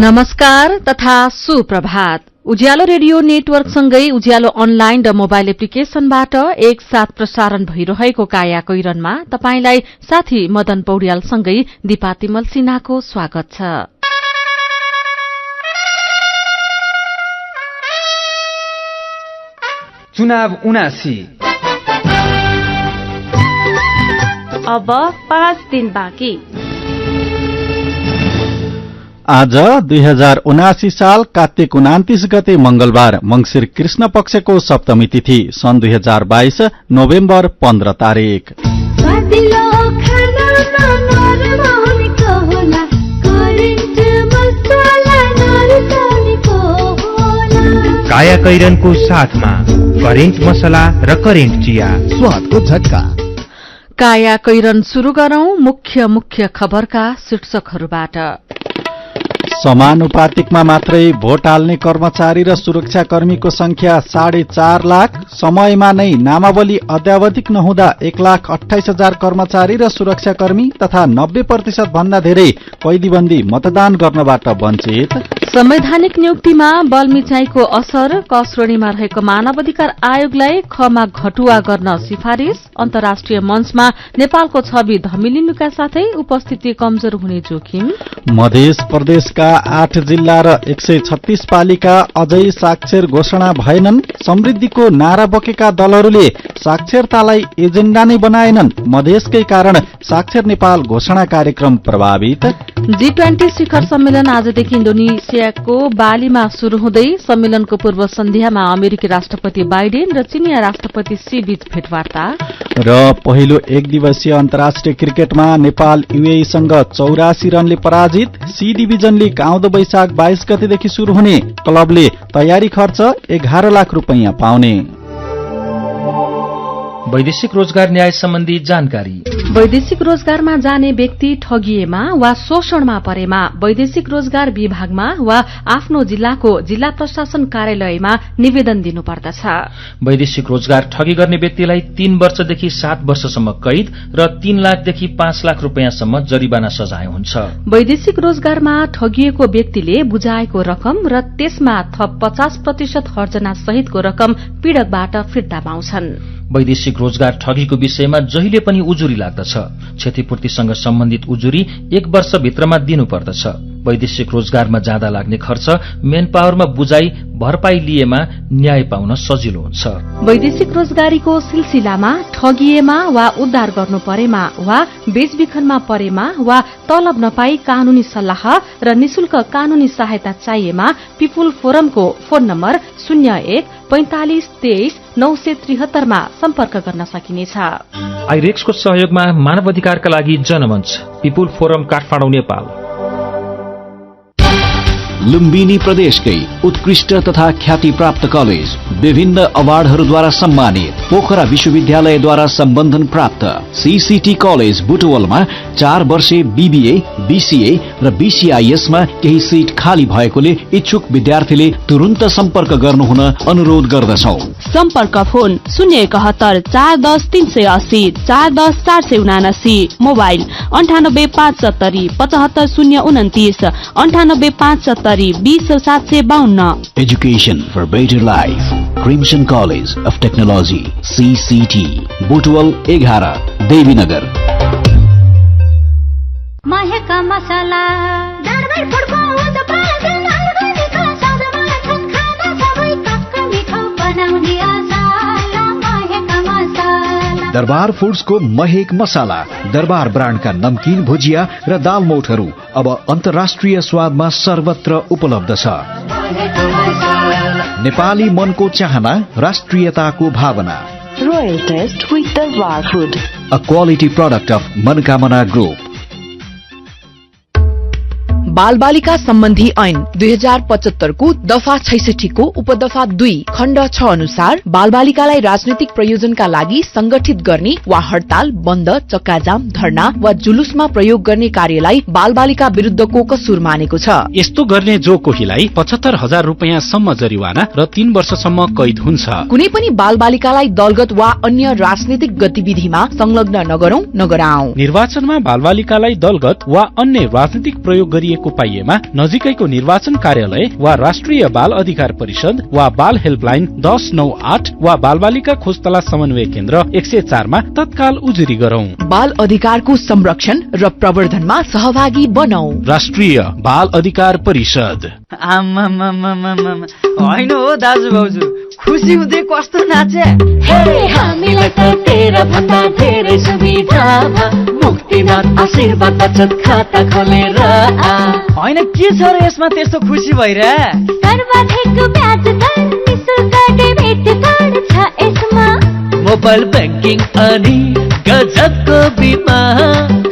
नमस्कार तथा सुप्रभात। उज्यालो रेडियो नेटवर्कसँगै उज्यालो अनलाइन र मोबाइल एप्लिकेशनबाट एकसाथ प्रसारण भइरहेको काया कैरनमा तपाईंलाई साथी मदन पौड्यालसँगै दिपा तिमल सिन्हाको स्वागत छ। चुनाव 79 अब 5 दिन बाँकी। आज 2079 साल कार्तिक 29 गते मंगलबार मंगिर कृष्ण पक्षको सप्तमी तिथि सन् 2022 नोभेम्बर 15 तारिक। काया कैरनको साथमा करेन्ट मसला र करेन्ट चिया स्वादको झट्का। काया कैरन शुरू गरौं मुख्य खबरका शीर्षकहरूबाट। समानुपातिकमा मात्रै भोट हाल्ने कर्मचारी र सुरक्षाकर्मीको संख्या 4.5 लाख। समयमा नै नामावली अद्यावधिक नहुँदा 1,28,000 कर्मचारी र सुरक्षाकर्मी तथा 90% भन्दा धेरै कैदीबन्दी मतदान गर्नबाट वञ्चित। संवैधानिक नियुक्तिमा बलमिचाईको असर। क श्रेणीमा रहेको मानवाधिकार आयोगलाई खमा घटुवा गर्न सिफारिश। अन्तर्राष्ट्रिय मञ्चमा नेपालको छवि धमिलिनुका साथै उपस्थिति कमजोर हुने जोखिम। मध्य प्रदेशका 8 जिल्ला र 136 पालिका अझै साक्षर घोषणा भएनन्। समृद्धिको नारा बोकेका दलहरूले साक्षरतालाई एजेण्डा नै बनाएनन्। मधेसकै कारण साक्षर नेपाल घोषणा कार्यक्रम प्रभावित। G20 शिखर सम्मेलन आजदेखि इन्डोनेसियाको बालीमा शुरू हुँदै सम्मेलनको पूर्व सन्ध्यामा अमेरिकी राष्ट्रपति बाइडेन र चिनिया राष्ट्रपति सी बीच भेटवार्ता। र पहिलो एक दिवसीय अन्तर्राष्ट्रिय क्रिकेटमा नेपाल युएईसँग 84 रनले पराजित। सी डिभिजन लीग आउँदो वैशाख 22 गतेदेखि शुरू हुने। क्लबले तयारी खर्च 11 लाख रुपैयाँ पाउने। वैदेशिक रोजगार न्याय सम्बन्धी जानकारी। वैदेशिक रोजगारमा जाने व्यक्ति ठगिएमा वा शोषणमा परेमा वैदेशिक रोजगार विभागमा वा आफ्नो जिल्लाको जिल्ला प्रशासन कार्यालयमा निवेदन दिनुपर्दछ। वैदेशिक रोजगार ठगी गर्ने व्यक्तिलाई 3 वर्षदेखि 7 वर्षसम्म कैद र 3 लाखदेखि 5 लाख रुपैयाँसम्म जरिवाना सजाय हुन्छ। वैदेशिक रोजगारमा ठगिएको व्यक्तिले बुझाएको रकम र त्यसमा थप 50% हर्जना सहितको रकम पीड़कबाट फिर्ता पाउँछन्। वैदेशिक रोजगार ठगीको विषयमा जहिले पनि उजुरी लाग्दछ। क्षतिपूर्तिसँग सम्बन्धित उजुरी 1 वर्षभित्रमा दिनुपर्दछ। वैदेशिक रोजगारमा जाँदा लाग्ने खर्च मेन पावरमा बुझाइ भरपाई लिएमा न्याय पाउन सजिलो हुन्छ। वैदेशिक रोजगारीको सिलसिलामा ठगिएमा वा उद्धार गर्नु परेमा वा बेचबिखनमा परेमा वा तलब नपाई कानूनी सल्लाह र निशुल्क कानूनी सहायता चाहिएमा पिपुल फोरमको फोन नम्बर 01 45 23 973 मा सम्पर्क गर्न सकिनेछ। आइरेक्सको सहयोगमा मानवाधिकारका लागि जनमञ्च पिपुल फोरम काठमाडौँ नेपाल। लुम्बिनी प्रदेशकै उत्कृष्ट तथा ख्याति प्राप्त कलेज विभिन्न अवार्डहरूद्वारा सम्मानित। पोखरा विश्वविद्यालयद्वारा सम्बन्धन प्राप्त सीसीटी कलेज बुटवलमा 4 वर्षे बीबीए, बीसीए र बीसीआईएस मा केही सिट खाली भएकोले इच्छुक विद्यार्थीले तुरुन्त सम्पर्क गर्नुहुन अनुरोध गर्दछौ। सम्पर्क phone 071 410 380 410 479। Mobile 98 570 75 029 98 570 20,752। Education for better life. Crimson College of Technology, CCT, Butwal 11, Devinagar. महका मसला दरबार फुडको उत्पादन अर्गानिक सधैँ खाना सबै टक्क मिठो बनाउने आशाला महका मसला। दरबार फुड्सको महक मसाला, दरबार ब्रान्डका नमकीन भुजिया र दाल मोठहरू अब अन्तर्राष्ट्रिय स्वादमा सर्वत्र उपलब्ध छ। नेपाली मनको चाहना, राष्ट्रियताको भावना। Royal Taste with Darbar Food, a quality product of Manokamana group. बाल बालिका सम्बन्धी ऐन 2075 को दफा 66 को उपदफा 2 खण्ड 6 अनुसार बाल बालिकालाई राजनैतिक प्रयोजनका लागि संगठित गर्ने वा हड़ताल, बन्द, चक्काजाम, धरना वा जुलुसमा प्रयोग गर्ने कार्यलाई बाल बालिका विरुद्धको कसूर मानेको छ। यस्तो गर्ने जो कोहीलाई 75,000 रुपैयाँसम्म जरिवाना र 3 वर्षसम्म कैद हुन्छ। कुनै पनि बाल बालिकालाई दलगत वा अन्य राजनैतिक गतिविधिमा संलग्न नगरौं, नगराऊ। निर्वाचनमा बाल बालिकालाई दलगत वा अन्य राजनैतिक प्रयोग गरिएको भएको पाइएमा नजिकैको निर्वाचन कार्यालय वा राष्ट्रिय बाल अधिकार परिषद वा बाल हेल्पलाइन 1098 वा बालबालिका खोजतला समन्वय केन्द्र 104 मा तत्काल उजुरी गरौं। बाल अधिकारको संरक्षण र प्रवर्धनमा सहभागी बनौ। राष्ट्रिय बाल अधिकार परिषद। होइन हो दाजु भाउजू, खुसी हुँदै कस्तो नाचे। हामीलाई त तेरा भन्दा धेरै सुविधा मुक्तिनाथ आशीर्वाद बचत खाता खोलेर होइन के छ र यसमा त्यस्तो खुसी भइरा? सर्वाधिक ब्याज दर निशुल्क डेबिट कार्ड छ यसमा, मोबाइल ब्याङ्किङ अनि गजबको बिमा,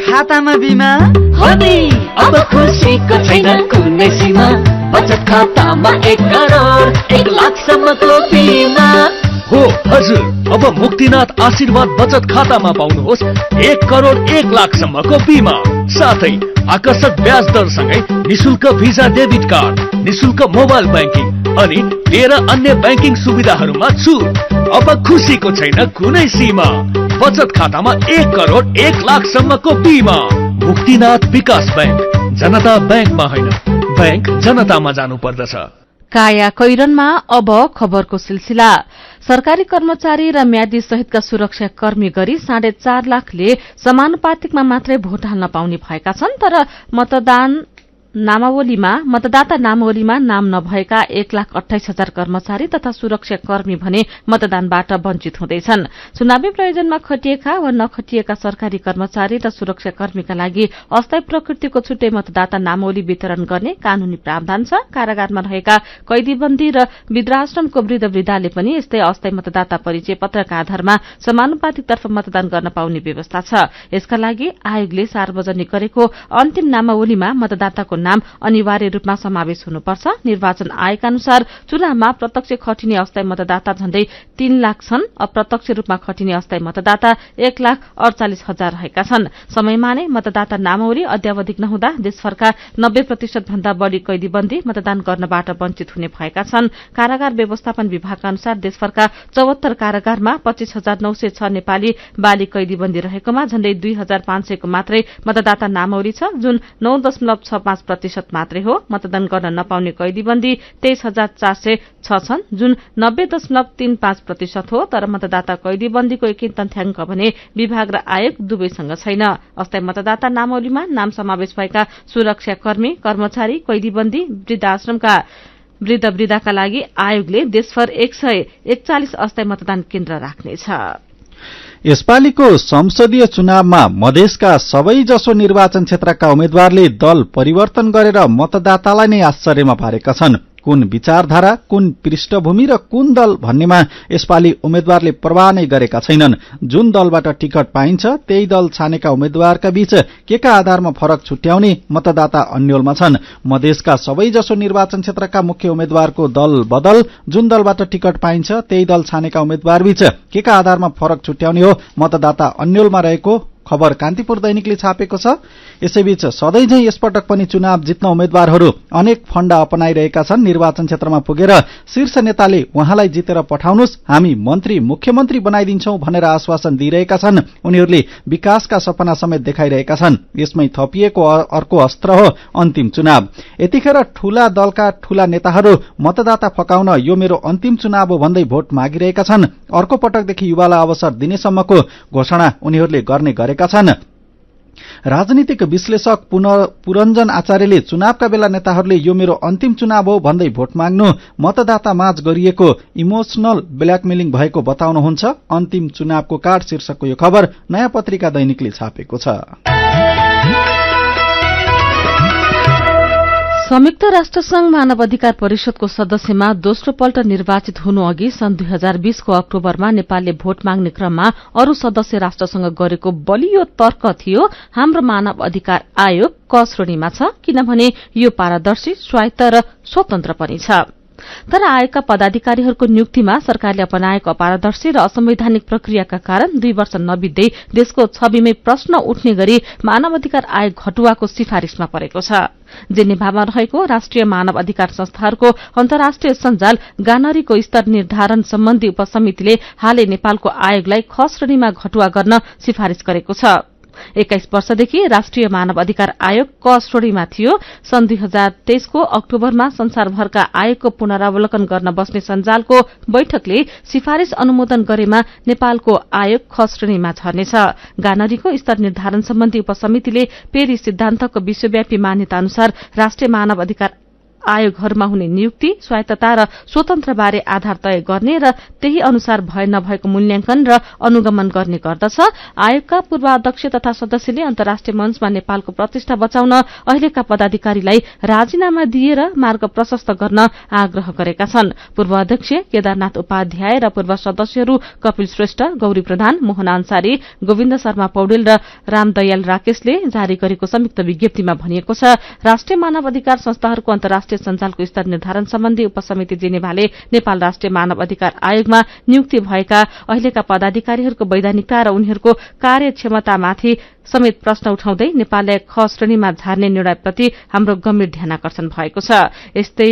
खातामा बिमा हो नि अब खुसीको छैन कुनै सीमा, बचत खातामा 1 करोड 1 लाखसम्मको बिमा हो हजुर। अब मुक्तिनाथ आशीर्वाद बचत खातामा पाउनुहोस् 1 करोड 1 लाखसम्मको बिमा, साथै आकर्षक ब्याज दरसँगै निशुल्क भिसा डेबिट कार्ड, निशुल्क मोबाइल ब्याङ्किङ अनि 13 अन्य ब्याङ्किङ सुविधाहरूमा छुट। अब खुसीको छैन कुनै सीमा, बचत खातामा 1 करोड 1 लाखसम्मको बिमा। मुक्तिनाथ विकास ब्याङ्क, जनता ब्याङ्कमा होइन, ब्याङ्क जनतामा जानु पर्दछ। काया कैरनमा अब खबरको सिलसिला। सरकारी कर्मचारी र म्यादी सहितका सुरक्षा कर्मी गरी 4.5 लाखले समानुपातिकमा मात्रै भोट हाल्न पाउने भएका छन्, तर मतदाता नामावलीमा नाम नभएका 1,28,000 कर्मचारी तथा सुरक्षा कर्मी भने मतदानबाट वञ्चित हुँदैछन्। चुनावी प्रयोजनमा खटिएका वा नखटिएका सरकारी कर्मचारी र सुरक्षा कर्मीका लागि अस्थायी प्रकृतिको छुट्टै मतदाता नामावली वितरण गर्ने कानूनी प्रावधान छ। कारागारमा रहेका कैदीबन्दी र वृद्धाश्रमको वृद्ध-वृद्धाले पनि यस्तै अस्थायी मतदाता परिचय पत्रका आधारमा समानुपातिकतर्फ मतदान गर्न पाउने व्यवस्था छ। यसका लागि आयोगले सार्वजनिक गरेको अन्तिम नामावलीमा मतदाताको नाम अनिवार्य रूपमा समावेश हुनुपर्छ। निर्वाचन आयोग अनुसार चुनावमा प्रत्यक्ष खटिने अस्थायी मतदाता झण्डै 3 लाख छन्। अप्रत्यक्ष रूपमा खटिने अस्थायी मतदाता 1,48,000 रहेका छन्। समयमा नै मतदाता नामावली अद्यावधिक नहुँदा देशभरका 90% भन्दा बढ़ी कैदीबन्दी मतदान गर्नबाट वञ्चित हुने भएका छन्। कारागार व्यवस्थापन विभागका अनुसार देशभरका 74 कारागारमा 25,906 नेपाली बाली कैदीबन्दी रहेकोमा झण्डै 2,500 को मात्रै मतदाता नामावली छ, जुन 9.65% मात्रै हो। मतदान गर्न नपाउने कैदीबन्दी 23,406 छन्, जुन 90.35% हो। तर मतदाता कैदीबन्दीको एकीन तथ्याङ्क भने विभाग र आयोग दुवैसँग छैन। अस्थायी मतदाता नामावलीमा नाम समावेश भएका सुरक्षा कर्मी, कर्मचारी, कैदीबन्दी, वृद्धाश्रमका वृद्ध-वृद्धाका लागि आयोगले देशभर 141 अस्थायी मतदान केन्द्र राख्नेछ। यसपालिको संसदीय चुनावमा मधेसका सबैजसो निर्वाचन क्षेत्रका उम्मेद्वारले दल परिवर्तन गरेर मतदातालाई नै आश्चर्यमा पारेका छन्। कुन विचारधारा, कुन पृष्ठभूमि र कुन दल भन्नेमा यसपालि उम्मेद्वारले प्रवाह नै गरेका छैनन्। जुन दलबाट टिकट पाइन्छ त्यही दल छानेका उम्मेद्वारका बीच केका आधारमा फरक छुट्याउने मतदाता अन्यलमा छन्। मधेसका सबैजसो निर्वाचन क्षेत्रका मुख्य उम्मेद्वारको दल बदल, जुन दलबाट टिकट पाइन्छ त्यही दल छानेका उम्मेद्वार बीच केका आधारमा फरक छुट्याउने हो मतदाता अन्यलमा रहेको खबर कान्तिपुर दैनिकले छापेको छ। यसैबीच सधैँझै यसपटक पनि चुनाव जित्न उम्मेद्वारहरू अनेक फण्डा अपनाइरहेका छन्। निर्वाचन क्षेत्रमा पुगेर शीर्ष नेताले उहाँलाई जितेर पठाउनुस्, हामी मन्त्री मुख्यमन्त्री बनाइदिन्छौं भनेर आश्वासन दिइरहेका छन्। उनीहरूले विकासका सपना समेत देखाइरहेका छन्। यसमै थपिएको अर्को अस्त्र हो अन्तिम चुनाव। यतिखेर ठूला दलका ठूला नेताहरू मतदाता फकाउन यो मेरो अन्तिम चुनाव हो भन्दै भोट मागिरहेका छन्। अर्को पटकदेखि युवालाई अवसर दिनेसम्मको घोषणा उनीहरूले गर्ने गरेका छन्। राजनीतिक विश्लेषक पुरञ्जन आचार्यले चुनावका बेला नेताहरूले यो मेरो अन्तिम चुनाव हो भन्दै भोट माग्नु मतदाता माझ गरिएको इमोसनल ब्ल्याकमेलिङ भएको बताउनुहुन्छ। अन्तिम चुनावको कार्ड शीर्षकको यो खबर नयाँ पत्रिका दैनिकले छापेको छ। संयुक्त राष्ट्रसंघ मानव अधिकार परिषदको सदस्यमा दोस्रो पल्ट निर्वाचित हुनु अघि सन् 2020 को अक्टोबरमा नेपालले भोट माग्ने क्रममा अरू सदस्य राष्ट्रसँग गरेको बलियो तर्क थियो हाम्रो मानव अधिकार आयोग क श्रेणीमा छ, किनभने यो पारदर्शी, स्वायत्त र स्वतन्त्र पनि छ। तर आयोगका पदाधिकारीहरूको नियुक्तिमा सरकारले अपनाएको अपारदर्शी र असंवैधानिक प्रक्रियाका कारण 2 वर्ष नबित्दै देशको छविमै प्रश्न उठ्ने गरी मानव अधिकार आयोग घटुवाको सिफारिशमा परेको छ। जेनेभामा रहेको राष्ट्रिय मानव अधिकार संस्थाहरूको अन्तर्राष्ट्रिय सञ्जाल गानरीको स्तर निर्धारण सम्बन्धी उपसमितिले हालै नेपालको आयोगलाई ख श्रेणीमा घटुवा गर्न सिफारिश गरेको छ। 21 वर्षदेखि राष्ट्रिय मानव अधिकार आयोग क श्रेणीमा थियो। सन् 2023 को अक्टोबरमा संसारभरका आयोगको पुनरावलोकन गर्न बस्ने सञ्जालको बैठकले सिफारिश अनुमोदन गरेमा नेपालको आयोग ख श्रेणीमा झर्नेछ। गानरीको स्तर निर्धारण सम्बन्धी उपसमितिले पेरिस सिद्धान्तको विश्वव्यापी मान्यता अनुसार राष्ट्रिय मानव अधिकार आयोगहरूमा हुने नियुक्ति, स्वायत्तता र स्वतन्त्रबारे आधार तय गर्ने र त्यही अनुसार भए नभएको मूल्याङ्कन र अनुगमन गर्ने गर्दछ। आयोगका पूर्व अध्यक्ष तथा सदस्यले अन्तर्राष्ट्रिय मञ्चमा नेपालको प्रतिष्ठा बचाउन अहिलेका पदाधिकारीलाई राजीनामा दिएर मार्ग प्रशस्त गर्न आग्रह गरेका छन्। पूर्व अध्यक्ष केदारनाथ उपाध्याय र पूर्व सदस्यहरू कपिल श्रेष्ठ, गौरी प्रधान, मोहन अन्सारी, गोविन्द शर्मा पौडेल र रामदयाल राकेशले जारी गरेको संयुक्त विज्ञप्तिमा भनिएको छ, राष्ट्रिय मानव अधिकार संस्थाहरूको अन्तर्राष्ट्रिय सञ्जालको स्तर निर्धारण सम्बन्धी उपसमिति जेनेभाले नेपाल राष्ट्रिय मानव अधिकार आयोगमा नियुक्ति भएका अहिलेका पदाधिकारीहरूको वैधानिकता र उनीहरूको कार्यक्षमतामाथि समेत प्रश्न उठाउँदै नेपाललाई ख श्रेणीमा झार्ने निर्णयप्रति हाम्रो गम्भीर ध्यानाकर्षण भएको छ। यस्तै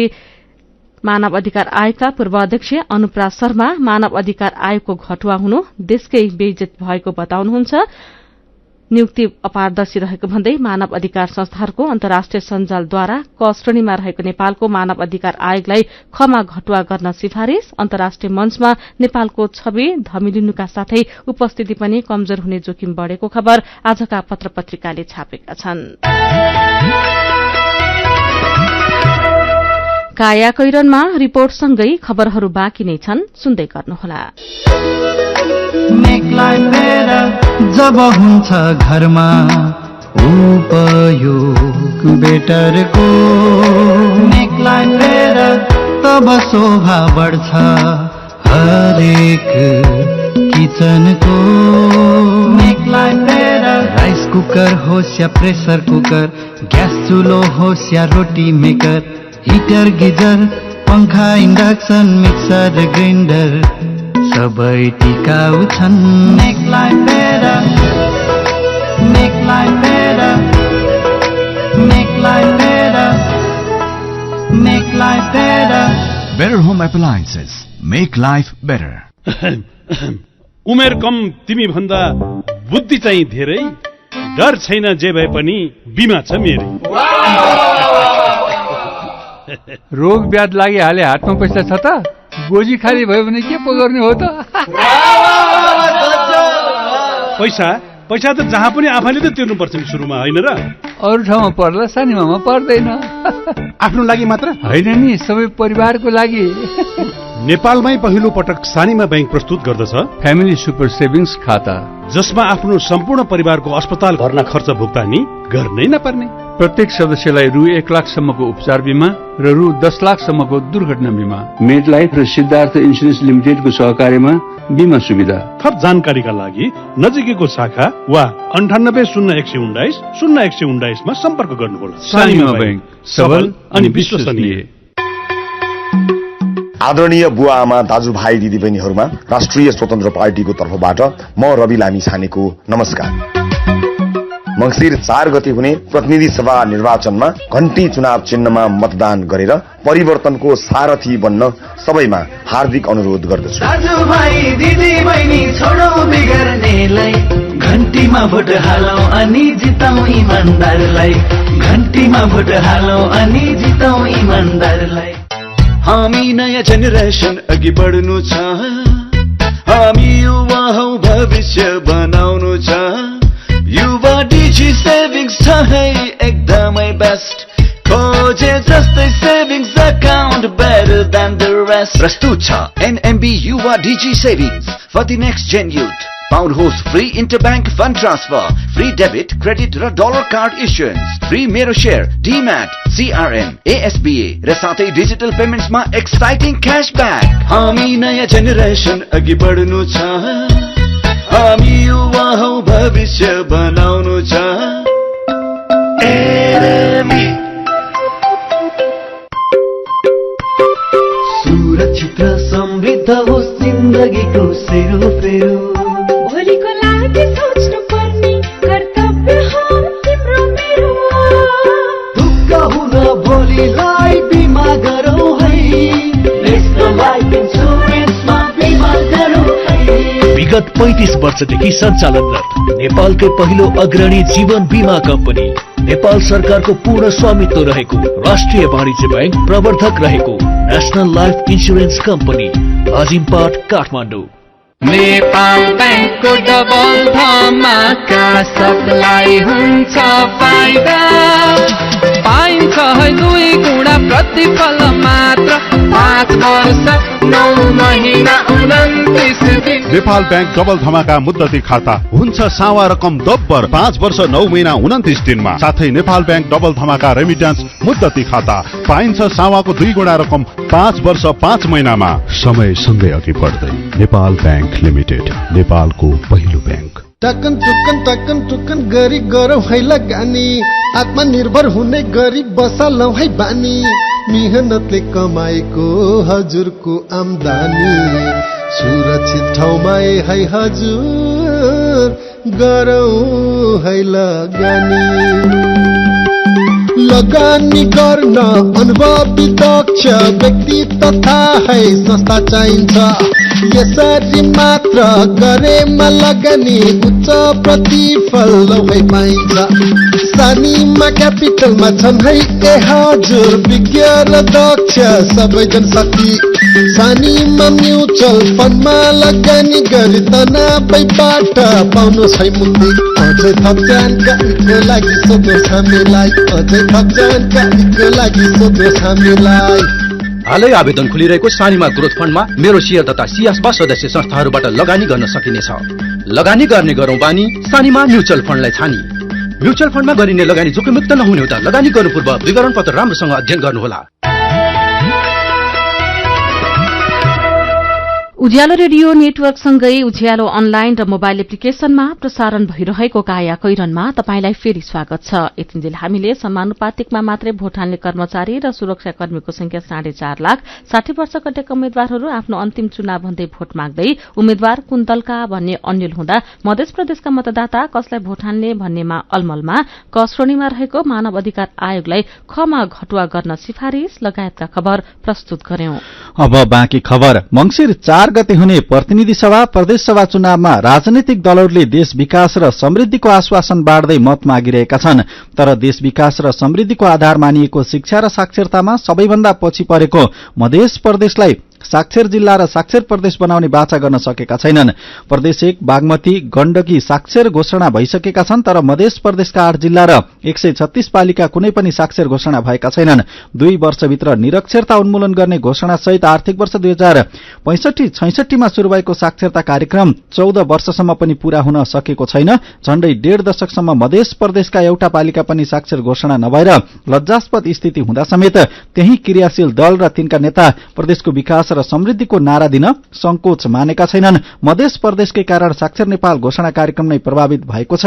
मानव अधिकार आयोगका पूर्व अध्यक्ष अनुप्रा शर्मा मानव अधिकार आयोगको घटुवा हुनु देशकै बेइज्जत भएको बताउनुहुन्छ। नियुक्ति अपारदर्शी रहेको भन्दै मानव अधिकार संस्थाहरूको अन्तर्राष्ट्रिय सञ्जालद्वारा क श्रेणीमा रहेको नेपालको मानव अधिकार आयोगलाई खमा घटुवा गर्न सिफारिश, अन्तर्राष्ट्रिय मञ्चमा नेपालको छवि धमिलिनुका साथै उपस्थिति पनि कमजोर हुने जोखिम बढ़ेको खबर आजका पत्र पत्रिकाले छापेका छन्। काया कैरनमा रिपोर्टसँगै खबरहरू बाँकी नै छन्, सुन्दै गर्नुहोला। मेक लाइफ बेटर जब हुन्छ घरमा उपयोग बेटरको, मेक लाइफ बेटर तब शोभा बढ्छ हरेक किचनको। Make life better rice cooker होस् या प्रेसर कुकर, ग्यास चुलो होस् या रोटी मेकर, हिटर गिजर पंखा इन्डक्सन मिक्सर ग्राइन्डर सबै टिकाउ छन्। Make life better, make life better, make life better, make life better. Better home appliances make life better. उमेर कम तिमी भन्दा बुद्धि चाहिँ धेरै, डर छैन जे भए पनि बिमा छ मेरै। रोग ब्याध लागिहाले हातमा पैसा छ त, गोजी खाली भयो भने के पो गर्ने हो त? पैसा त जहाँ पनि आफैले त तिर्नुपर्छ नि सुरुमा, होइन र? अरू ठाउँमा पर्ला, सानीमामा पर्दैन। आफ्नो लागि मात्र होइन नि, सबै परिवारको लागि। नेपालमै पहिलो पटक सानीमा बैंक प्रस्तुत गर्दछ फ्यामिली सुपर सेभिङ्स खाता, जसमा आफ्नो सम्पूर्ण परिवारको अस्पताल भर्ना खर्च भुक्तानी गर्नै नपर्ने। प्रत्येक सदस्यलाई रु 1 लाखसम्मको उपचार बिमा र रु 10 लाखसम्मको दुर्घटना बिमा। मेड लाइफ र सिद्धार्थ इन्सुरेन्स लिमिटेडको सहकार्यमा बिमा सुविधा। थप जानकारीका लागि नजिकैको शाखा वा 980119 मा सम्पर्क गर्नुहोला। सानीमा बैंक, सबल अनि विश्वसनीय। आदरणीय बुवा आमा, दाजुभाइ, दिदीबहिनीहरूमा राष्ट्रिय स्वतन्त्र पार्टीको तर्फबाट म रवि लामी छानेको नमस्कार। मंसिर 4 गते हुने प्रतिनिधि सभा निर्वाचनमा घण्टी चुनाव चिन्हमा मतदान गरेर परिवर्तनको सारथी बन्न सबैमा हार्दिक अनुरोध गर्दछु। दाजुभाइ दिदीबहिनी छोडौ बिगर्नेलाई, घण्टीमा भोट हालौ अनि जिताउ इमानदारलाई, घण्टीमा भोट हालौ अनि जिताउ इमानदारलाई। हामी नयाँ जेनेरेसन अघि बढ्नु छ, हामी युवा हौ भविष्य बनाउनु छ। युवा डिजी सेभिङ्स छ है एकदमै बेस्ट, खोजे जस्तै savings account better than the rest. प्रस्तुत छ NMB Yuva digi savings for the next gen youth. पाउनुहोस् free interbank fund transfer, free debit, credit र dollar card issuance, free Mero share, demat, CRM, ASBA र साथै डिजिटल पेमेन्ट्समा एक्साइटिङ क्यासब्याक। हामी नयाँ generation अघि बढ्नु छ, हामी युवा हौ भविष्य बनाउनु छ। सुरक्षित र समृद्ध होस् जिन्दगीको सेरोफेरो, भोलिको लागि सोच्नु पर्ने कर्तव्य हो तिम्रो मेरो। दुःख हुन भोलिलाई बिमा गरौँ है, नेसनल लाइफ इन्सुरेन्समा बिमा गरौँ है। विगत 35 वर्षदेखि सञ्चालनरत नेपालकै पहिलो अग्रणी जीवन बीमा कम्पनी, नेपाल सरकारको पूर्ण स्वामित्व रहेको राष्ट्रिय वाणिज्य बैंक प्रवर्धक रहेको national life insurance company, Ajimpat, Kathmandu. Nepal बैंकको डबल धमाका, सबलाई हुन्छ फाइदा, पाइन्छ है 2 गुणा प्रतिफल मात्र, 5 वर्ष 9 महिना 29 दिन। नेपाल बैंक डबल धमाका मुद्दती खाता हुन्छ सावा रकम दोब्बर 5 वर्ष 9 महिना 29 दिनमा। साथै नेपाल बैंक डबल धमाका रेमिट्यान्स मुद्दती खाता पाइन्छ सावाको 2 गुणा रकम 5 वर्ष 5 महिनामा। समय सँगै अघि बढ्दै नेपाल बैंक लिमिटेड, नेपालको पहिलो बैंक। टकन टुकन गरी गरौँ है लगानी, आत्मनिर्भर हुने गरी बसालौँ है बानी, मेहनतले कमाएको हजुरको आम्दानी सुरक्षित ठाउँमा है हजुर, गरौँ है लगानी गर्न अनुभवी दक्ष व्यक्ति तथा है संस्था चाहिन्छ। यसरी मात्र गरेमा लगानी उच्च प्रतिफल है पाइन्छ। सानीमा क्यापिटलमा छन् है ए हजुर विज्ञ र दक्ष सबै जनशक्ति। सानीमा म्युचुअल फन्डमा लगानी गरी तनावैबाट पाउनु छै मुक्ति। अझै थप जानकारीको लागि सोध्नुहोस् हामीलाई, अझै थप जानकारीको लागि सोध्नुहोस् हामीलाई। हालै आवेदन खुलिरहेको सानीमा ग्रोथ फन्डमा मेरो शेयर तथा सियासबा सदस्य संस्थाहरूबाट लगानी गर्न सकिनेछ। लगानी गर्ने गरौँ बानी, सानीमा म्युचुअल फन्डलाई छानी। म्युचुअल फन्डमा गरिने लगानी जोखिममुक्त नहुने हुँदा लगानी गर्नु पूर्व विवरण पत्र राम्रोसँग अध्ययन गर्नुहोला। उज्यालो रेडियो नेटवर्कसँगै उज्यालो अनलाइन र मोबाइल एप्लिकेशनमा प्रसारण भइरहेको काया कैरनमा तपाईंलाई फेरि स्वागत छ। यतिन्जेल हामीले समानुपातिकमा मात्रै भोट हाल्ने कर्मचारी र सुरक्षाकर्मीको संख्या 4.5 लाख, 60 वर्ष कटेका उम्मेद्वारहरू आफ्नो अन्तिम चुनाव भन्दै भोट माग्दै उम्मेद्वार कुन दलका भन्ने अन्यल हुँदा मध्य प्रदेशका मतदाता कसलाई भोट हाल्ने भन्नेमा अलमलमा क श्रेणीमा रहेको मानव अधिकार आयोगलाई खमा घटुवा गर्न सिफारिश लगायतका खबर प्रस्तुत गर्यौं। अब बाँकी खबर। मंसिर 4 गते हुने प्रतिनिधि सभा प्रदेश सभा चुनावमा राजनैतिक दलहरूले देश विकास र समृद्धिको आश्वासन बाँड्दै मत मागिरहेका छन्। तर देश विकास र समृद्धिको आधार मानिएको शिक्षा र साक्षरतामा सबैभन्दा पछि परेको मध्य प्रदेशलाई साक्षर जिल्ला र साक्षर प्रदेश बनाउने बाचा गर्न सकेका छैनन्। प्रदेश 1 बागमती गण्डकी साक्षर घोषणा भइसकेका छन्, तर मध्य प्रदेशका 8 जिल्ला र 136 पालिका कुनै पनि साक्षर घोषणा भएका छैनन्। 2 वर्षभित्र निरक्षरता उन्मूलन गर्ने घोषणा सहित आर्थिक वर्ष 2065-66 मा शुरू भएको साक्षरता कार्यक्रम 14 वर्षसम्म पनि पूरा हुन सकेको छैन। झण्डै 1.5 दशकसम्म मध्य प्रदेशका एउटा पालिका पनि साक्षर घोषणा नभएर लज्जास्पद स्थिति हुँदा समेत त्यही क्रियाशील दल र तिनका नेता प्रदेशको विकास र समृद्धिको नारा दिन संकोच मानेका छैनन्। मध्य प्रदेशकै कारण साक्षर नेपाल घोषणा कार्यक्रम नै प्रभावित भएको छ।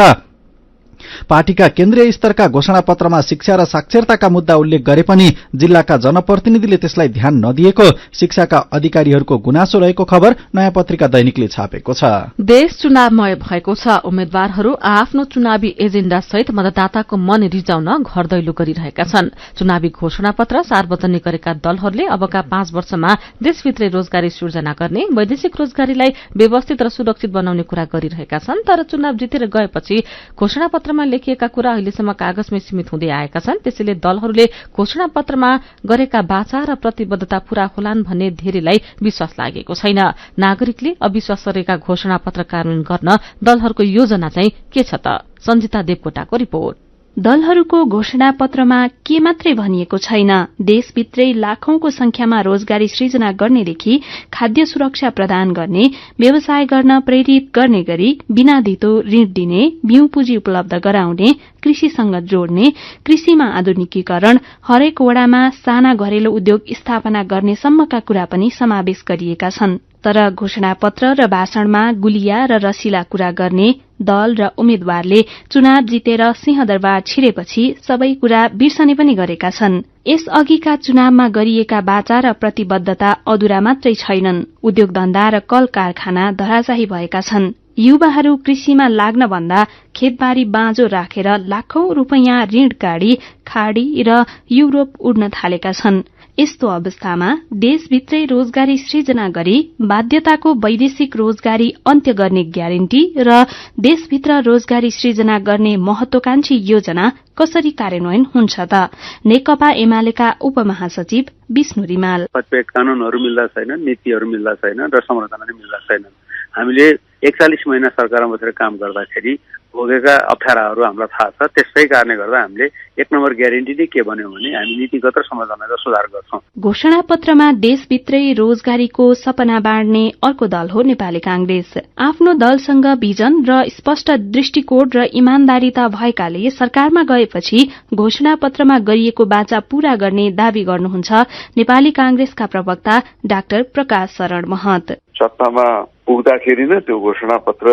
पार्टीका केन्द्रीय स्तरका घोषणापत्रमा शिक्षा र साक्षरताका मुद्दा उल्लेख गरे पनि जिल्लाका जनप्रतिनिधिले त्यसलाई ध्यान नदिएको शिक्षाका अधिकारीहरूको गुनासो रहेको खबर नयाँ पत्रिका दैनिकले छापेको छ। देश चुनावमय भएको छ। उम्मेद्वारहरू आफ्नो चुनावी एजेण्डा सहित मतदाताको मन रिजाउन घर दैलो गरिरहेका छन्। चुनावी घोषणापत्र सार्वजनिक गरेका दलहरूले अबका 5 वर्षमा देशभित्रै रोजगारी सृजना गर्ने, वैदेशिक रोजगारीलाई व्यवस्थित र सुरक्षित बनाउने कुरा गरिरहेका छन्। तर चुनाव जितेर गएपछि घोषणापत्रमा लेखिएका कुरा अहिलेसम्म कागजमै सीमित हुँदै आएका छन्। त्यसैले दलहरूले घोषणापत्रमा गरेका बाचा र प्रतिबद्धता पूरा होलान् भन्ने धेरैलाई विश्वास लागेको छैन। नागरिकले अविश्वास गरेका घोषणापत्र कार्यान्वयन गर्न दलहरूको योजना चाहिँ के छ त? सञ्जिता देवकोटाको रिपोर्ट। दलहरूको घोषणापत्रमा के मात्रै भनिएको छैन। देशभित्रै लाखौंको संख्यामा रोजगारी सृजना गर्नेदेखि खाद्य सुरक्षा प्रदान गर्ने, व्यवसाय गर्न प्रेरित गर्ने गरी बिना धितो ऋण दिने, बिउ पुँजी उपलब्ध गराउने, कृषिसँग जोड्ने, कृषिमा आधुनिकीकरण, हरेक वडामा साना घरेलु उद्योग स्थापना गर्ने सम्मका कुरा पनि समावेश गरिएका छन्। तर घोषणापत्र र भाषणमा गुलिया र रसिला कुरा गर्ने दल र उम्मेद्वारले चुनाव जितेर सिंहदरबार छिरेपछि सबै कुरा बिर्सने पनि गरेका छन्। यस अघिका चुनावमा गरिएका बाचा र प्रतिबद्धता अधुरा मात्रै छैनन्। उद्योग धन्दा र कल कारखाना धराशाही भएका छन्। युवाहरू कृषिमा लाग्न भन्दा खेतबारी बाँझो राखेर लाखौं रुपैयाँ ऋण काढी खाडी र युरोप उड्न थालेका छन्। यस्तो अवस्थामा देशभित्रै रोजगारी सृजना गरी बाध्यताको वैदेशिक रोजगारी अन्त्य गर्ने ग्यारेन्टी र देशभित्र रोजगारी सृजना गर्ने महत्वाकांक्षी योजना कसरी कार्यान्वयन हुन्छ त? नेकपा एमालेका उपमहासचिव विष्णु रिमाल। कतिपय कानूनहरू मिल्दा छैनन्, नीतिहरू मिल्दा छैनन् र संरचना नै मिल्दा छैनन्। हामीले 41 महिना सरकारमा बसेर काम गर्दाखेरि भोगेका अप्ठ्याराहरू हामीलाई थाहा छ। त्यसै कारणले गर्दा हामीले 1 नम्बर ग्यारेन्टी नै के भन्यो भने हामी नीतिगत र संरचनागत सुधार गर्छौं। घोषणापत्रमा देशभित्रै रोजगारीको सपना बाँड्ने अर्को दल हो नेपाली कांग्रेस। आफ्नो दलसँग भिजन र स्पष्ट दृष्टिकोण र इमानदारीता भएकाले सरकारमा गएपछि घोषणापत्रमा गरिएको बाचा पूरा गर्ने दावी गर्नुहुन्छ नेपाली कांग्रेसका प्रवक्ता डाक्टर प्रकाश शरण महत। सत्तामा पुग्दाखेरि नै त्यो घोषणा पत्र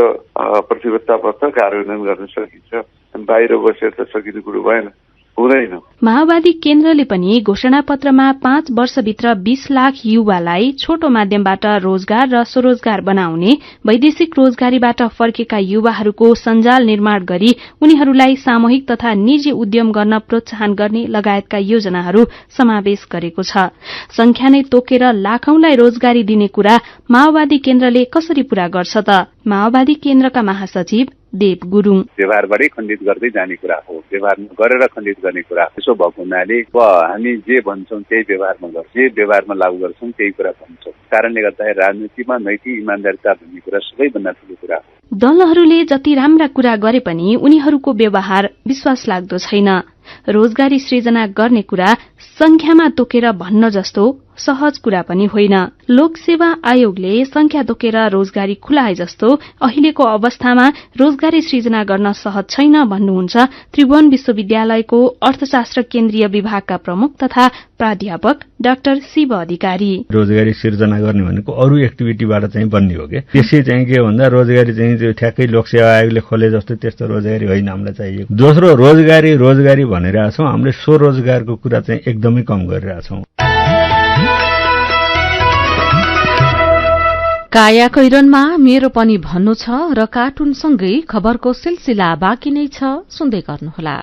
प्रतिबद्धता पत्र कार्यान्वयन गर्न सकिन्छ, बाहिर बसेर त सकिने कुरो भएन, हुँदैन। माओवादी केन्द्रले पनि घोषणापत्रमा 5 वर्षभित्र 20 लाख युवालाई छोटो माध्यमबाट रोजगार र स्वरोजगार बनाउने, वैदेशिक रोजगारीबाट फर्केका युवाहरूको सञ्जाल निर्माण गरी उनीहरूलाई सामूहिक तथा निजी उद्यम गर्न प्रोत्साहन गर्ने लगायतका योजनाहरू समावेश गरेको छ। संख्या नै तोकेर लाखौंलाई रोजगारी दिने कुरा माओवादी केन्द्रले कसरी पूरा गर्छ त? माओवादी केन्द्रका महासचिव देव गुरुङ। व्यवहारबाटै खण्डित गर्दै जाने कुरा हो, व्यवहार गरेर खण्डित गर्ने कुरा हो। त्यसो भएको हुनाले हामी जे भन्छौं त्यही व्यवहारमा गर्छौं, जे व्यवहारमा लागू गर्छौं त्यही कुरा भन्छौं। कारणले गर्दाखेरि राजनीतिमा नैतिक इमानदारीता भन्ने कुरा सबैभन्दा ठूलो कुरा हो। दलहरूले जति राम्रा कुरा गरे पनि उनीहरूको व्यवहार विश्वास लाग्दो छैन। रोजगारी सृजना गर्ने कुरा संख्यामा तोकेर भन्न जस्तो सहज कुरा पनि होइन। लोकसेवा आयोगले संख्या तोकेर रोजगारी खुलाए जस्तो अहिलेको अवस्थामा रोजगारी सृजना गर्न सहज छैन भन्नुहुन्छ त्रिभुवन विश्वविद्यालयको अर्थशास्त्र केन्द्रीय विभागका प्रमुख तथा प्राध्यापक डाक्टर शिव अधिकारी। रोजगारी सृजना गर्ने भनेको अरू एक्टिभिटीबाट चाहिँ बन्ने हो कि त्यसै चाहिँ के भन्दा रोजगारी चाहिँ त्यो ठ्याक्कै लोकसेवा आयोगले खोले जस्तो त्यस्तो रोजगारी होइन हामीलाई चाहिएको। दोस्रो रोजगारी भनिरहेका छौं, हामीले स्वरोजगारको कुरा चाहिँ एकदमै कम गरिरहेका छौं। काया कैरनमा मेरो पनि भन्नु छ र कार्टुनसँगै खबरको सिलसिला बाँकी नै छ, सुन्दै गर्नुहोला।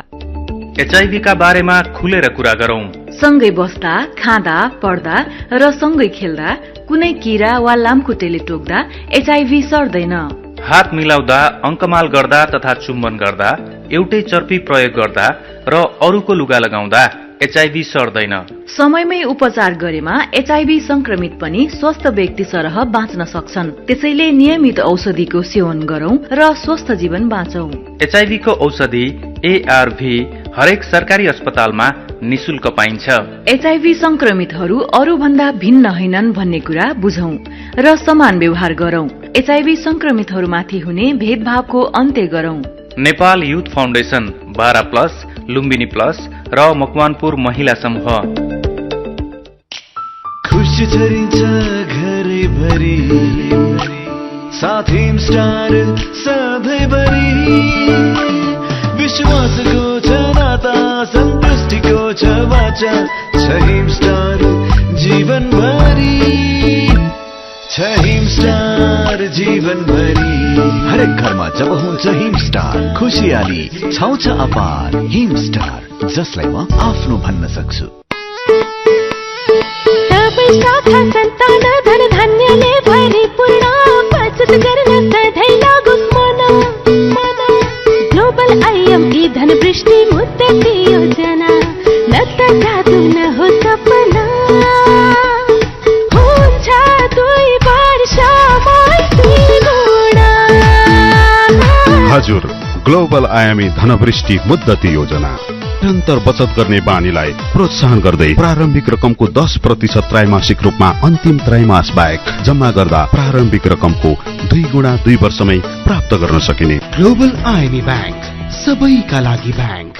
एचआईभी का बारेमा खुलेर कुरा गरौं। सँगै बस्दा, खाँदा, पढ्दा र सँगै खेल्दा कुनै कीरा वा लामखुट्टेले टोक्दा एचआईभी सर्दैन। हात मिलाउँदा, अंकमाल गर्दा तथा चुम्बन गर्दा, एउटै चर्पी प्रयोग गर्दा र अरूको लुगा लगाउँदा एचआईभी सर्दैन। समयमै उपचार गरेमा एचआईभी संक्रमित पनि स्वस्थ व्यक्ति सरह बाँच्न सक्छन्। त्यसैले नियमित औषधिको सेवन गरौं र स्वस्थ जीवन बाँचौं। एचआईभी को औषधि एआरभी हरेक सरकारी अस्पतालमा निशुल्क पाइन्छ। एचआईभी संक्रमितहरू अरू भन्दा भिन्न होइनन् भन्ने कुरा बुझौं र समान व्यवहार गरौं। एचआईभी संक्रमितहरूमाथि हुने भेदभावको अन्त्य गरौं। Nepal youth foundation, 12+, Lumbini plus र मकवानपुर महिला समूह। खुशी छरिन्छ घरैभरि, साथ हिमस्टार सधैँभरि। विश्वासको छ नाता, सन्तुष्टिको छ वाचा, छ हिमस्टार जीवनभरि, छ हिमस्टार जीवनभरि। हरेक घरमा जब हुन्छ हिमस्टार, खुशियाली छाउँछ अपार। हिमस्टार, जसलाई म आफ्नो भन्न सक्छु। सबै शाखा सन्तान धन धान्यले भरिपूर्ण, बचत गर्न सधैँ लागोस् मन। ग्लोबल आइएमई धन वृष्टि मुद्दती योजना, न त जादु न हो सपना। हुन्छ 2 वर्षमा 3 गुणा। हजुर, ग्लोबल आयामी धनवृष्टि मुद्दती योजना निरन्तर बचत गर्ने बानीलाई प्रोत्साहन गर्दै प्रारम्भिक रकमको 10% त्रैमासिक रूपमा अन्तिम त्रैमास बाहेक जम्मा गर्दा प्रारम्भिक रकमको 2 गुणा 2 वर्षमै प्राप्त गर्न सकिने। ग्लोबल आयामी बैंक, सबैका लागि बैंक।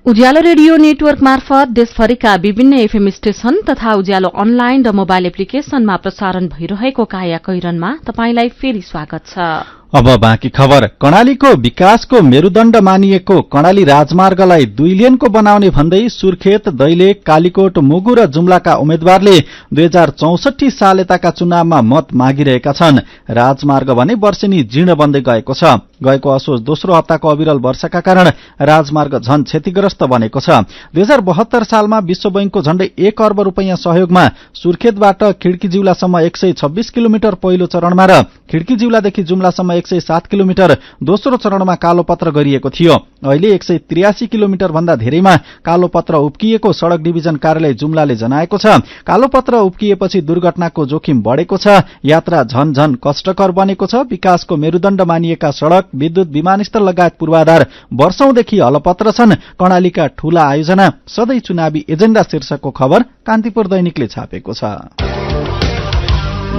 उज्यालो रेडियो नेटवर्क मार्फत देशभरिका विभिन्न एफएम स्टेशन तथा उज्यालो अनलाइन र मोबाइल एप्लिकेशनमा प्रसारण भइरहेको काया कैरनमा तपाईंलाई फेरि स्वागत छ। अब बाँकी खबर। कर्णालीको विकासको मेरुदण्ड मानिएको कर्णाली राजमार्गलाई 2 लेनको बनाउने भन्दै सुर्खेत, दैलेख, कालीकोट, मुगु र जुम्लाका उम्मेद्वारले 2064 साल यताका चुनावमा मत मागिरहेका छन्। राजमार्ग भने वर्षेनी जीर्ण बन्दै गएको छ। गएको असोज दोस्रो हप्ताको अविरल वर्षाका कारण राजमार्ग झन क्षतिग्रस्त बनेको छ। 2072 सालमा विश्व बैंकको झण्डै 1 अर्ब रुपैयाँ सहयोगमा सुर्खेतबाट खिड्की जिउलासम्म 126 किलोमिटर पहिलो चरणमा र खिड्की जिउलादेखि जुम्लासम्म 107 किलोमिटर दोस्रो चरणमा कालोपत्र गरिएको थियो। अहिले 183 किलोमिटर भन्दा धेरैमा कालोपत्र उब्किएको सड़क डिभिजन कार्यालय जुम्लाले जनाएको छ। कालोपत्र उब्किएपछि दुर्घटनाको जोखिम बढ़ेको छ। यात्रा झन झन कष्टकर बनेको छ। विकासको मेरुदण्ड मानिएका सड़क, विद्युत, विमानस्थल लगायत पूर्वाधार वर्षौंदेखि अलपत्र छन्। कर्णालीका ठूला आयोजना सधैँ चुनावी एजेण्डा शीर्षकको खबर कान्तिपुर दैनिकले छापेको छ।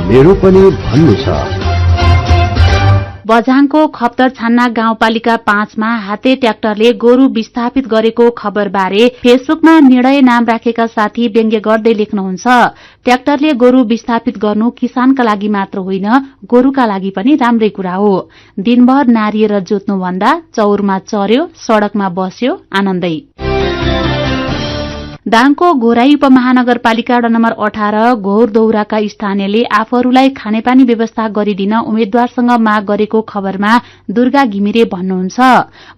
मेरो पनि भन्नु छ। बझाङको खप्तर छान्ना गाउँपालिका 5 मा हाते ट्र्याक्टरले गोरु विस्थापित गरेको खबरबारे फेसबुकमा निर्णय नाम राखेका साथी व्यङ्ग्य गर्दै लेख्नुहुन्छ, ट्र्याक्टरले गोरु विस्थापित गर्नु किसानका लागि मात्र होइन, गोरुका लागि पनि राम्रै कुरा हो। दिनभर नारिएर जोत्नुभन्दा चौरमा चर्यो, सड़कमा बस्यो, आनन्दै। दाङको घोराई उपमहानगरपालिका नम्बर 18 घोरदौराका स्थानीयले आफूहरूलाई खानेपानी व्यवस्था गरिदिन उम्मेद्वारसँग माग गरेको खबरमा दुर्गा घिमिरे भन्नुहुन्छ,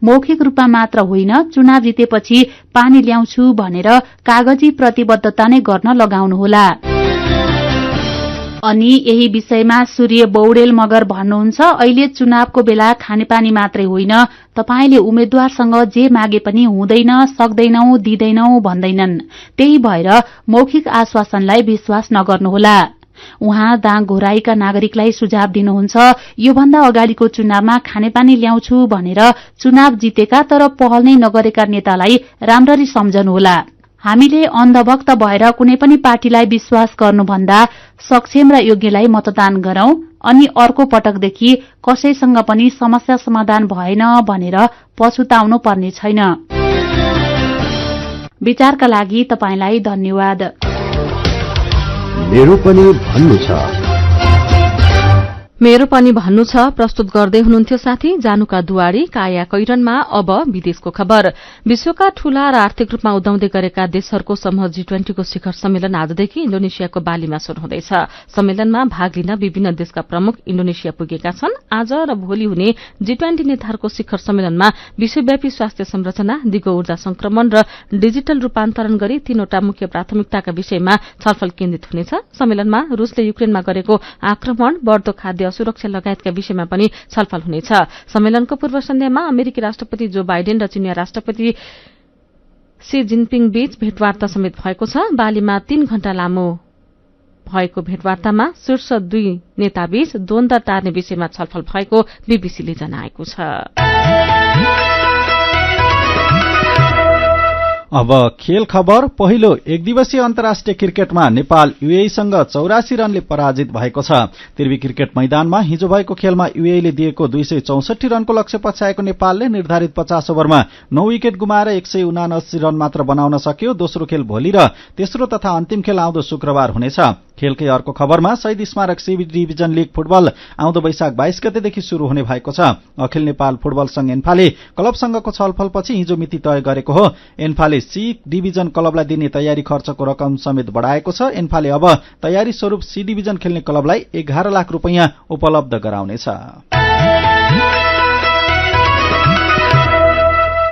मौखिक रूपमा मात्र होइन, चुनाव जितेपछि पानी ल्याउँछु भनेर कागजी प्रतिबद्धता नै गर्न लगाउनुहोला। अनि यही विषयमा सूर्य बौडेल मगर भन्नुहुन्छ, अहिले चुनावको बेला खानेपानी मात्रै होइन, तपाईले उम्मेद्वारसँग जे मागे पनि हुँदैन, सक्दैनौ, दिदैनौ भन्दैनन्। त्यही भएर मौखिक आश्वासनलाई विश्वास नगर्नुहोला। उहाँ दाङ घोराईका नागरिकलाई सुझाव दिनुहुन्छ, योभन्दा अगाडिको चुनावमा खानेपानी ल्याउँछु भनेर चुनाव जितेका तर पहल नै नगरेका नेतालाई राम्ररी सम्झनुहोला। हामीले अन्धभक्त भएर कुनै पनि पार्टीलाई विश्वास गर्नुभन्दा सक्षम र योग्यलाई मतदान गरौं, अनि अर्को पटकदेखि कसैसँग पनि समस्या समाधान भएन भनेर पछुताउनु पर्ने छैन। विचारका लागि तपाईलाई धन्यवाद। मेरो पनि भन्नु छ। मेरो पनि भन्नु छ प्रस्तुत गर्दै हुनुहुन्थ्यो साथी जानुका दुवारी। काया कैरनमा अब विदेशको खबर। विश्वका ठूला र आर्थिक रूपमा उदाउँदै गरेका देशहरूको समूह G20 को शिखर सम्मेलन आजदेखि इण्डोनेसियाको बालीमा शुरू हुँदैछ। सम्मेलनमा भाग लिन विभिन्न देशका प्रमुख इण्डोनेसिया पुगेका छन्। आज र भोलि हुने G20 नेताहरूको शिखर सम्मेलनमा विश्वव्यापी स्वास्थ्य संरचना, दिगो ऊर्जा संक्रमण र डिजिटल रूपान्तरण गरी 3वटा मुख्य प्राथमिकताका विषयमा छलफल केन्द्रित हुनेछ। सम्मेलनमा रूसले युक्रेनमा गरेको आक्रमण, बढ़दो खाद्य सुरक्षा लगायतका विषयमा पनि छलफल हुनेछ। सम्मेलनको पूर्व सन्ध्यामा अमेरिकी राष्ट्रपति जो बाइडेन र चीनिया राष्ट्रपति सी जिनपिङ बीच भेटवार्ता समेत भएको छ। बालीमा 3 घण्टा लामो भएको भेटवार्तामा शीर्ष 2 नेताबीच द्वन्द टार्ने विषयमा छलफल भएको बीबीसीले जनाएको छ। अब खेल खबर। पहिलो एकदिवसीय अन्तर्राष्ट्रिय क्रिकेटमा नेपाल यूएईसँग 84 रनले पराजित भएको छ। त्रिवी क्रिकेट मैदानमा हिजो भएको खेलमा यूएईले दिएको 264 रनको लक्ष्य पछ्याएको नेपालले निर्धारित 50 ओभरमा 9 विकेट गुमाएर 179 रन मात्र बनाउन सक्यो। दोस्रो खेल भोलि र तेस्रो तथा अन्तिम खेल आउँदो शुक्रबार हुनेछ। खेलकै अर्को खबरमा शहीद स्मारक सी डिभिजन लीग फुटबल आउँदो वैशाख 22 गतेदेखि शुरू हुने भएको छ। अखिल नेपाल फुटबल संघ एन्फाले क्लबसँगको छलफलपछि हिजो मिति तय गरेको हो। एन्फाले सी डिभिजन क्लबलाई दिने तयारी खर्चको रकम समेत बढ़ाएको छ। एन्फाले अब तयारी स्वरूप सी डिभिजन खेल्ने क्लबलाई 11 लाख रुपैयाँ उपलब्ध गराउनेछ।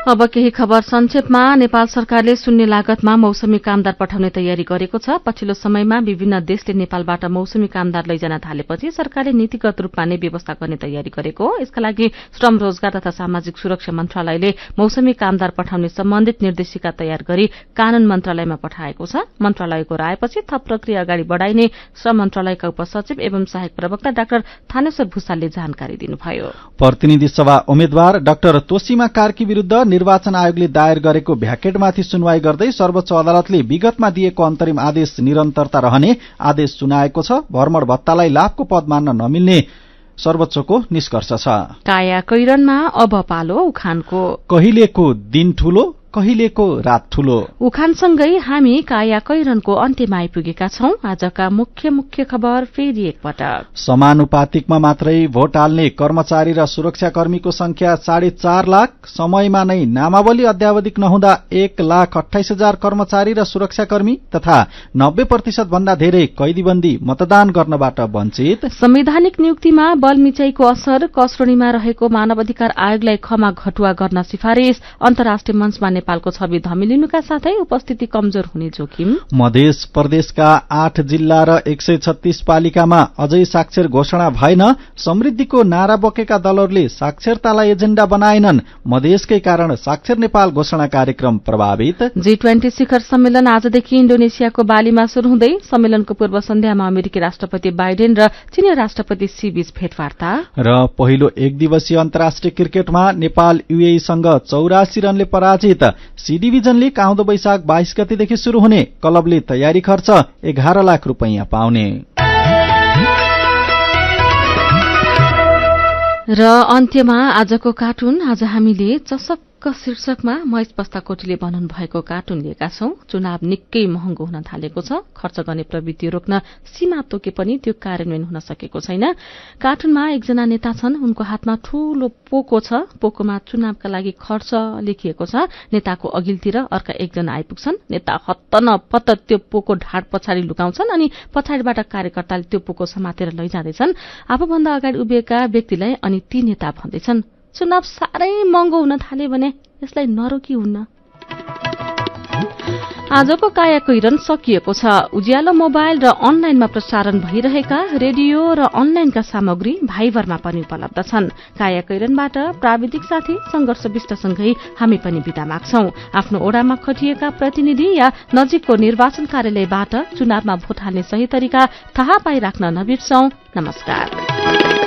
अब केही खबर संक्षेपमा। नेपाल सरकारले शून्य लागतमा मौसमी कामदार पठाउने तयारी गरेको छ। पछिल्लो समयमा विभिन्न देशले नेपालबाट मौसमी कामदार लैजान थालेपछि सरकारले नीतिगत रूपमा नै व्यवस्था गर्ने तयारी गरेको हो। यसका लागि श्रम, रोजगार तथा सामाजिक सुरक्षा मन्त्रालयले मौसमी कामदार पठाउने सम्बन्धित निर्देशिका तयार गरी कानून मन्त्रालयमा पठाएको छ। मन्त्रालयको रायपछि थप प्रक्रिया अगाडि बढ़ाइने श्रम मन्त्रालयका उपसचिव एवं सहायक प्रवक्ता डाक्टर थानेश्वर भूषालले जानकारी दिनुभयो। प्रतिनिधि सभा उम्मेद्वार डाक्टर तोसीमा कार्की विरूद्ध निर्वाचन आयोगले दायर गरेको भ्याकेटमाथि सुनवाई गर्दै सर्वोच्च अदालतले विगतमा दिएको अन्तरिम आदेश निरन्तरता रहने आदेश सुनाएको छ। भ्रमण भत्तालाई लाभको पद मान्न नमिल्ने सर्वोच्चको निष्कर्ष छ। काया कैरनमा अब पालो उखानको। कहिलेको दिन ठूलो कहिलेको रात ठूलो। उखानसँगै हामी काया कैरनको अन्त्यमा आइपुगेका छौं। आजका मुख्य खबर फेरि एकपटक। समानुपातिकमा मात्रै भोट हाल्ने कर्मचारी र सुरक्षाकर्मीको संख्या 4.5 लाख। समयमा नै नामावली अद्यावधिक नहुँदा 1,28,000 कर्मचारी र सुरक्षाकर्मी तथा 90% भन्दा धेरै कैदीबन्दी मतदान गर्नबाट वञ्चित। संवैधानिक नियुक्तिमा बलमिचाइको असर। कसरोनीमा रहेको मानव अधिकार आयोगलाई खमा घटुवा गर्न सिफारिश। अन्तर्राष्ट्रिय मञ्चमा नेपालको छवि धमिलिनुका साथै उपस्थिति कमजोर हुने जोखिम। मध्य प्रदेशका 8 जिल्ला र 136 पालिकामा अझै साक्षर घोषणा भएन। समृद्धिको नारा बोकेका दलहरूले साक्षरतालाई एजेण्डा बनाएनन्। मधेसकै कारण साक्षर नेपाल घोषणा कार्यक्रम प्रभावित। G20 शिखर सम्मेलन आजदेखि इन्डोनेसियाको बालीमा शुरू हुँदै सम्मेलनको पूर्व सन्ध्यामा अमेरिकी राष्ट्रपति बाइडेन र चीनी राष्ट्रपति सी बीच भेटवार्ता। र पहिलो एक दिवसीय अन्तर्राष्ट्रिय क्रिकेटमा नेपाल UAE-सँग 84 रनले पराजित। सी डिभिजन लीग आउँदो वैशाख 22 गतेदेखि शुरू हुने। क्लबले तयारी खर्च 11 लाख रुपैयाँ पाउने। र अन्त्यमा आजको कार्टुन। आज हामीले चसक्क शीर्षकमा महेश बस्ताकोटीले बनाउनु भएको कार्टुन लिएका छौं। चुनाव निकै महँगो हुन थालेको छ। खर्च गर्ने प्रवृत्ति रोक्न सीमा तोके पनि त्यो कार्यान्वयन हुन सकेको छैन। कार्टुनमा एकजना नेता छन्। उनको हातमा ठूलो पोको छ। पोकोमा चुनावका लागि खर्च लेखिएको छ। नेताको अघिल्तिर अर्का एकजना आइपुग्छन्। नेता हत्त नपत्त त्यो पोको ढाड पछाडि लुकाउँछन् अनि पछाडिबाट कार्यकर्ताले त्यो पोको समातेर लैजाँदैछन्। आफूभन्दा अगाडि उभिएका व्यक्तिलाई अनि ती नेता भन्दैछन्, चुनाव साह्रै महँगो हुन थाले भने यसलाई नरोकी हुन्न। आजको काया कैरन सकिएको छ। उज्यालो मोबाइल र अनलाइनमा प्रसारण भइरहेका रेडियो र अनलाइनका सामग्री भाइबरमा पनि उपलब्ध छन्। काया कैरनबाट प्राविधिक साथी संघर्ष विष्टसँगै हामी पनि बिदा माग्छौं। आफ्नो ओडामा खटिएका प्रतिनिधि या नजिकको निर्वाचन कार्यालयबाट चुनावमा भोट हाल्ने सही तरिका थाहा पाइराख्न नबिर्सौं। नमस्कार।